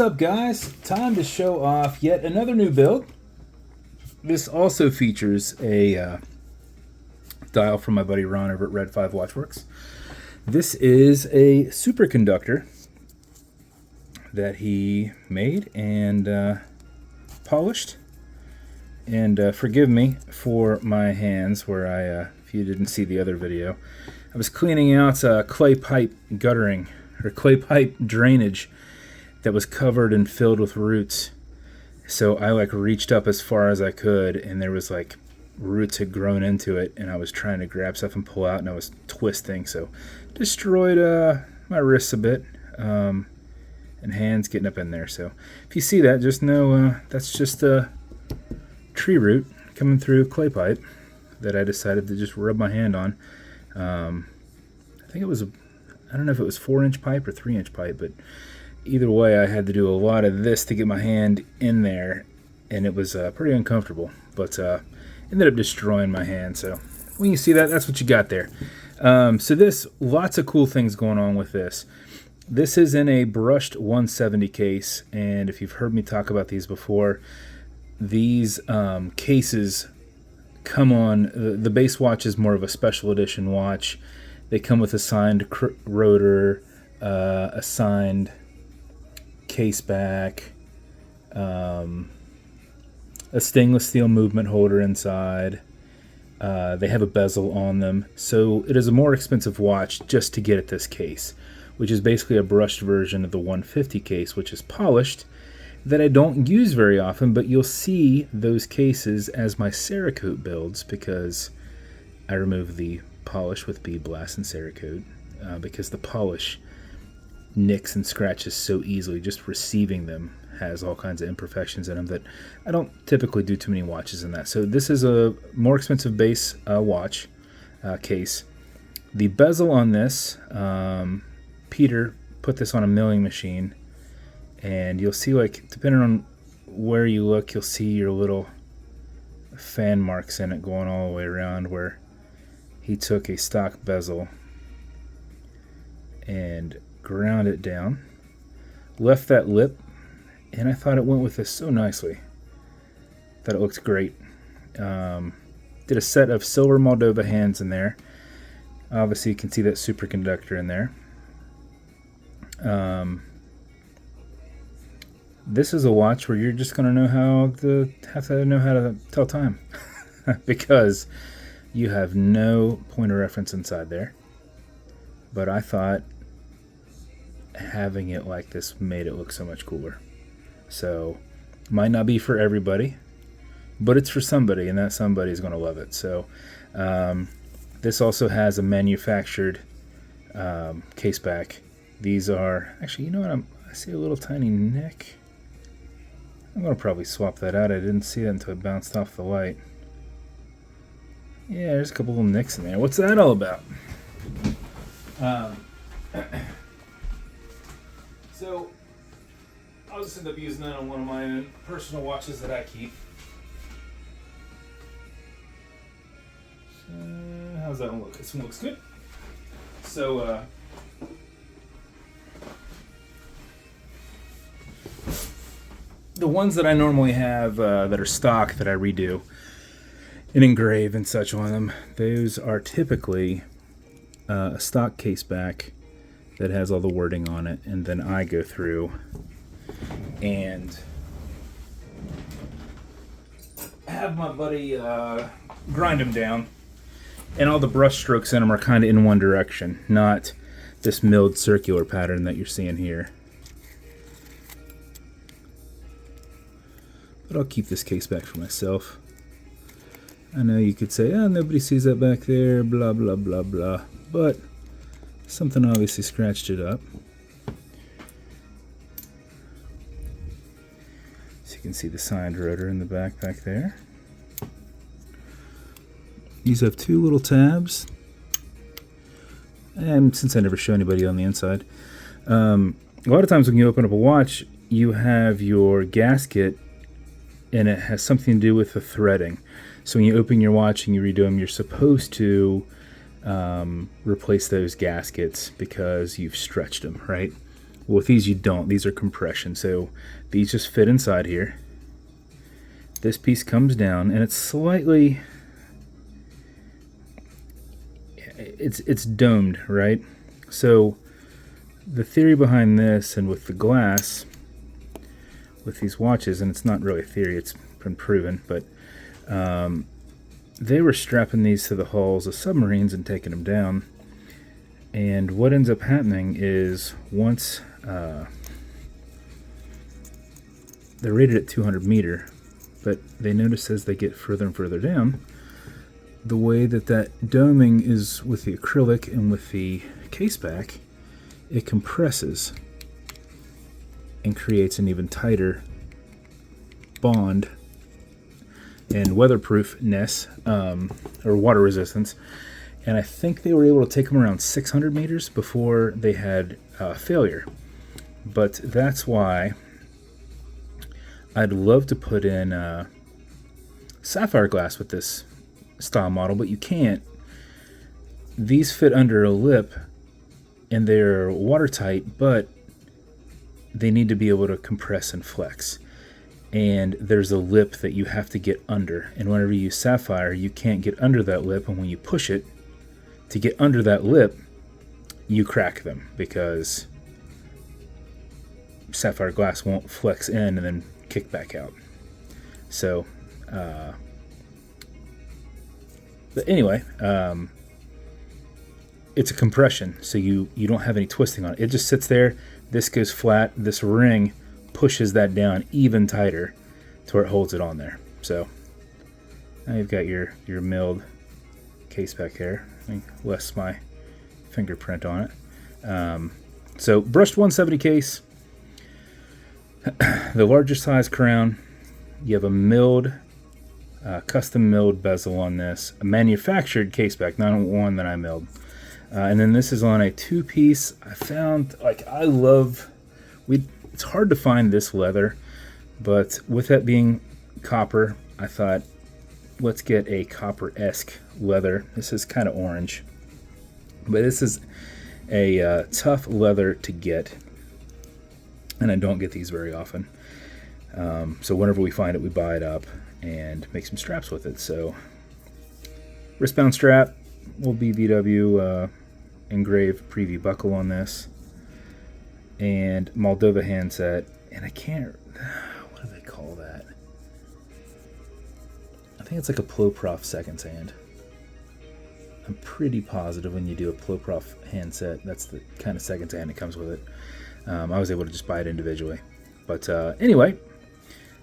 up, guys? Time to show off yet another new build. This also features a dial from my buddy Ron over at Red 5 Watchworks. This is a Super Conductor that he made and polished. And forgive me for my hands where if you didn't see the other video, I was cleaning out clay pipe guttering, or clay pipe drainage that was covered and filled with roots. So I reached up as far as I could, and there was roots had grown into it, and I was trying to grab stuff and pull out, and I was twisting, so destroyed my wrists a bit, and hands getting up in there. So if you see that, just know that's just a tree root coming through clay pipe that I decided to just rub my hand on. I think it was I don't know if it was 4-inch pipe or 3-inch pipe, but either way, I had to do a lot of this to get my hand in there, and it was pretty uncomfortable, but ended up destroying my hand. So when you see that, that's what you got there. So this, lots of cool things going on with this. This is in a brushed 170 case, and if you've heard me talk about these before, these cases come on, the base watch is more of a special edition watch. They come with a signed rotor, a signed caseback, a stainless steel movement holder inside. They have a bezel on them, so it is a more expensive watch just to get at this case, which is basically a brushed version of the 150 case, which is polished, that I don't use very often, but you'll see those cases as my Cerakote builds, because I remove the polish with bead blast and Cerakote, because the polish nicks and scratches so easily. Just receiving them has all kinds of imperfections in them that I don't typically do too many watches in that. So this is a more expensive base watch case. The bezel on this, Peter put this on a milling machine, and you'll see, depending on where you look, you'll see your little fan marks in it going all the way around, where he took a stock bezel and ground it down, left that lip, and I thought it went with this so nicely. Thought it looked great. Did a set of silver Moldova hands in there. Obviously you can see that Super Conductor in there. This is a watch where you're just going to have to know how to tell time because you have no point of reference inside there. But I thought having it like this made it look so much cooler. So might not be for everybody, but it's for somebody, and that somebody is going to love it. So this also has a manufactured case back. These are actually, you know what, I see a little tiny nick. I'm going to probably swap that out. I didn't see that until it bounced off the light. Yeah, there's a couple little nicks in there. What's that all about? So I'll just end up using that on one of my own personal watches that I keep. So, how's that one look? This one looks good. So the ones that I normally have that are stock that I redo and engrave and such on them, those are typically a stock case back that has all the wording on it, and then I go through and have my buddy grind them down, and all the brush strokes in them are kind of in one direction, not this milled circular pattern that you're seeing here. But I'll keep this case back for myself. I know you could say, oh, nobody sees that back there, blah, blah, blah, blah. But something obviously scratched it up. So you can see the signed rotor in the back there. These have two little tabs. And since I never show anybody on the inside, a lot of times when you open up a watch, you have your gasket, and it has something to do with the threading. So when you open your watch and you redo them, you're supposed to replace those gaskets because you've stretched them, right? Well, with these you don't. These are compression, so these just fit inside here. This piece comes down, and it's slightly, it's domed, right? So the theory behind this, and with the glass, with these watches, and it's not really a theory, it's been proven, but they were strapping these to the hulls of submarines and taking them down. And what ends up happening is once they're rated at 200 meter, but they notice as they get further and further down, the way that doming is with the acrylic and with the caseback, it compresses and creates an even tighter bond and weatherproofness, or water resistance. And I think they were able to take them around 600 meters before they had failure. But that's why I'd love to put in sapphire glass with this style model, but you can't. These fit under a lip and they're watertight, but they need to be able to compress and flex. And there's a lip that you have to get under. And whenever you use sapphire, you can't get under that lip. And when you push it to get under that lip, you crack them because sapphire glass won't flex in and then kick back out. So, but anyway, it's a compression, so you don't have any twisting on it. It just sits there. This goes flat. This ring pushes that down even tighter to where it holds it on there. So now you've got your milled case back here. Less my fingerprint on it. So brushed 170 case, the larger size crown. You have a milled, custom milled bezel on this, a manufactured case back, not one that I milled. And then this is on a 2-piece. I found, it's hard to find this leather, but with that being copper, I thought, let's get a copper-esque leather. This is kind of orange, but this is a tough leather to get, and I don't get these very often. So whenever we find it, we buy it up and make some straps with it. So wristbound strap will be VW engraved preview buckle on this, and Moldova handset, and I can't, what do they call that? I think it's like a Ploprof seconds hand. I'm pretty positive when you do a Ploprof handset, that's the kind of seconds hand that comes with it. I was able to just buy it individually. But anyway,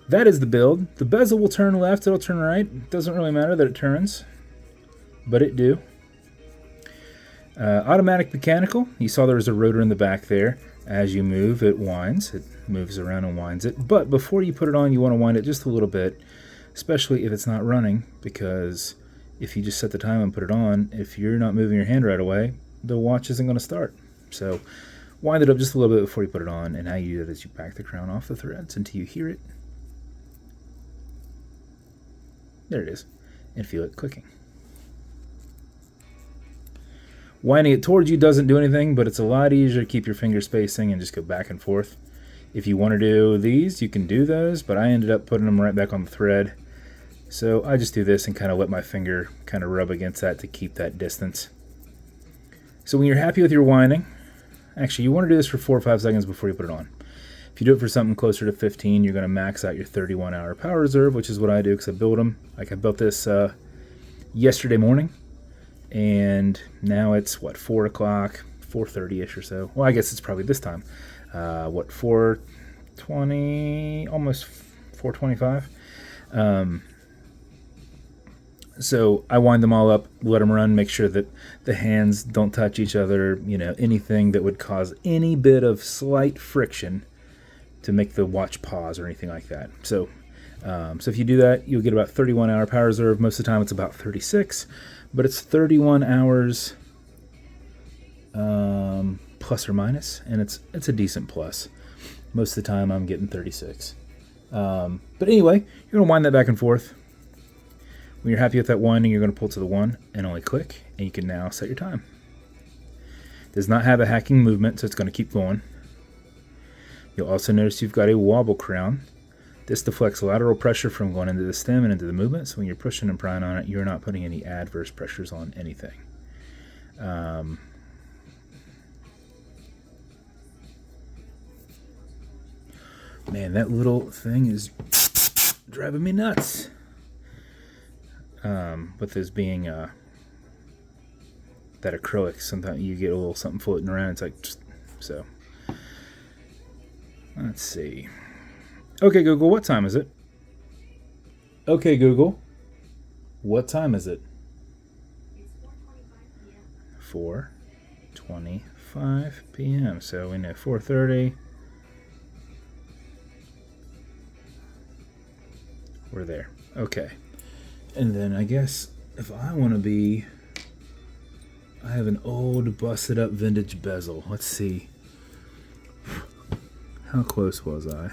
that is the build. The bezel will turn left, it'll turn right. It doesn't really matter that it turns, but it do. Automatic mechanical. You saw there was a rotor in the back there. As you move, it winds. It moves around and winds it. But before you put it on, you want to wind it just a little bit, especially if it's not running, because if you just set the time and put it on, if you're not moving your hand right away, the watch isn't going to start. So wind it up just a little bit before you put it on, and how you do that is you back the crown off the threads until you hear it. There it is, and feel it clicking. Winding it towards you doesn't do anything, but it's a lot easier to keep your finger spacing and just go back and forth. If you want to do these, you can do those, but I ended up putting them right back on the thread. So I just do this and kind of let my finger kind of rub against that to keep that distance. So when you're happy with your winding, actually you want to do this for 4 or 5 seconds before you put it on. If you do it for something closer to 15, you're going to max out your 31-hour power reserve, which is what I do because I build them. Like I built this yesterday morning. And now it's, what, 4 o'clock, 4:30-ish or so. Well, I guess it's probably this time. 4:20, almost 4:25. So I wind them all up, let them run, make sure that the hands don't touch each other, anything that would cause any bit of slight friction to make the watch pause or anything like that. So if you do that, you'll get about 31-hour power reserve. Most of the time it's about 36. But it's 31 hours plus or minus, and it's a decent plus. Most of the time I'm getting 36. But anyway, you're going to wind that back and forth. When you're happy with that winding, you're going to pull to the 1 and only click, and you can now set your time. Does not have a hacking movement, so it's going to keep going. You'll also notice you've got a wobble crown. This deflects lateral pressure from going into the stem and into the movement, so when you're pushing and prying on it, you're not putting any adverse pressures on anything. Man, that little thing is driving me nuts. With this being that acrylic, sometimes you get a little something floating around. It's like, so. Let's see. Okay, Google, what time is it? Okay, Google, what time is it? It's 4:25 p.m. 4:25 p.m. So we know 4:30. We're there. Okay. And then I guess if I want to be, I have an old busted up vintage bezel. Let's see. How close was I?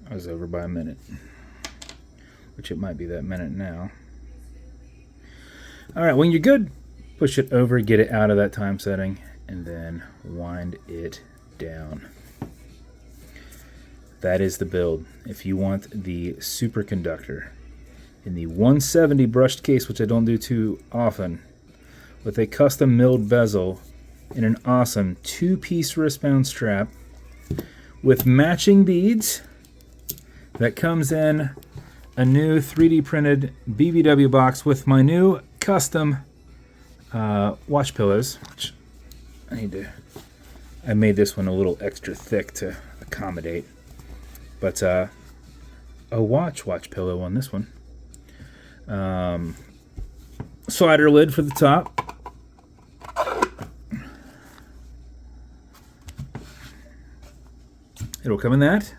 I was over by a minute, which it might be that minute now. All right, when you're good, push it over, get it out of that time setting, and then wind it down. That is the build. If you want the Super Conductor in the 170 brushed case, which I don't do too often, with a custom milled bezel and an awesome 2-piece wristband strap with matching beads, that comes in a new 3D printed BBW box with my new custom watch pillows, which I made this one a little extra thick to accommodate, but a watch pillow on this one. Slider lid for the top. It'll come in that.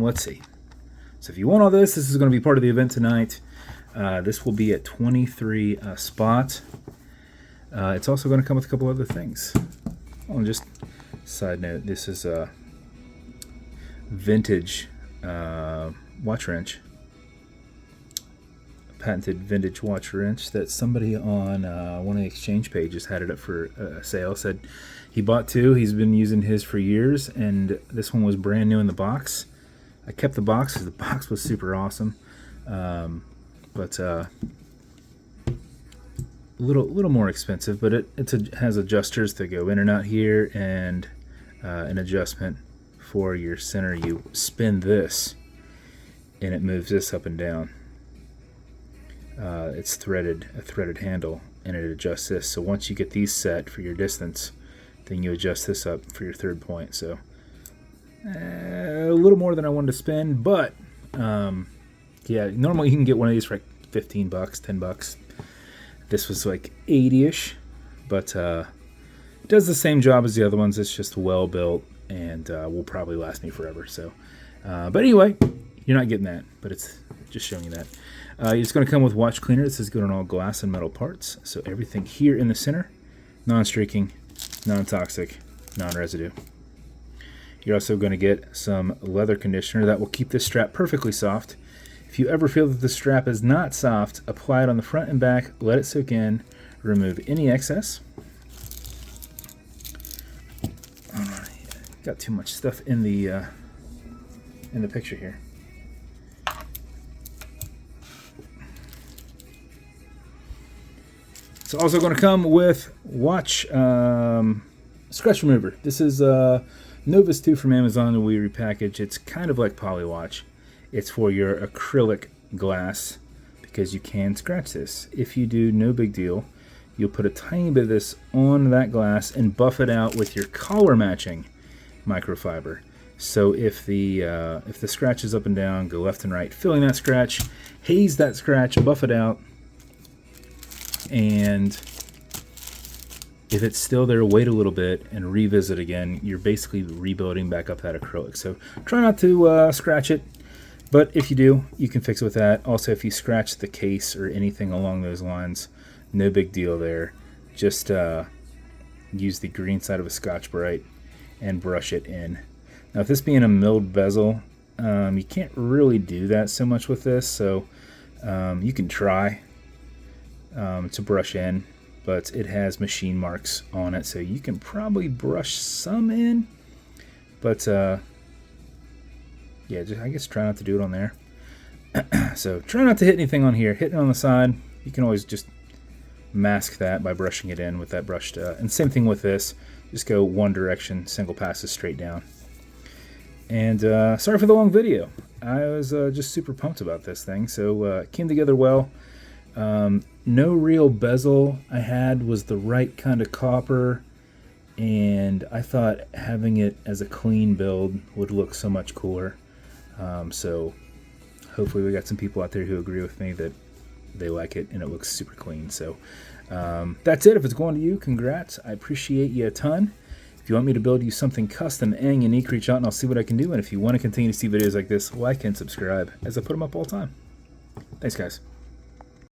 Let's see. So if you want all this, this is going to be part of the event tonight. This will be at 23 spot. It's also going to come with a couple other things. Oh, just side note, this is a vintage watch wrench. Patented vintage watch wrench that somebody on one of the exchange pages had it up for a sale. Said he bought 2. He's been using his for years, and this one was brand new in the box. I kept the box because the box was super awesome, but a little more expensive. But it has adjusters that go in and out here, and an adjustment for your center. You spin this, and it moves this up and down. It's a threaded handle, and it adjusts this. So once you get these set for your distance, then you adjust this up for your third point. So a little more than I wanted to spend, but yeah, normally you can get one of these for like $15, $10. This was like 80-ish, but it does the same job as the other ones. It's just well built and will probably last me forever. So, but anyway, you're not getting that, but it's just showing you that. It's going to come with watch cleaner. This is good on all glass and metal parts. So everything here in the center, non-streaking, non-toxic, non-residue. You're also going to get some leather conditioner that will keep this strap perfectly soft. If you ever feel that the strap is not soft, apply it on the front and back, let it soak in, remove any excess. Got too much stuff in the picture here. It's also going to come with watch scratch remover. This is Novus 2 from Amazon that we repackage. It's kind of like Polywatch. It's for your acrylic glass because you can scratch this. If you do, no big deal. You'll put a tiny bit of this on that glass and buff it out with your collar matching microfiber. So if the scratches up and down, go left and right, filling that scratch, haze that scratch, buff it out, and if it's still there, wait a little bit and revisit again. You're basically rebuilding back up that acrylic. So try not to scratch it, but if you do, you can fix it with that. Also, if you scratch the case or anything along those lines, no big deal there. Just use the green side of a Scotch-Brite and brush it in. Now, with this being a milled bezel, you can't really do that so much with this, so you can try to brush in, but it has machine marks on it, so you can probably brush some in, but yeah, just, I guess try not to do it on there. So try not to hit anything on here. Hit it on the side. You can always just mask that by brushing it in with that brushed. And same thing with this. Just go one direction, single passes straight down. And sorry for the long video. I was just super pumped about this thing. So it came together well. No real bezel I had was the right kind of copper. And I thought having it as a clean build would look so much cooler. So hopefully we got some people out there who agree with me that they like it and it looks super clean. So that's it. If it's going to you, congrats. I appreciate you a ton. If you want me to build you something custom and unique, reach out and I'll see what I can do. And if you want to continue to see videos like this, like and subscribe as I put them up all the time. Thanks, guys.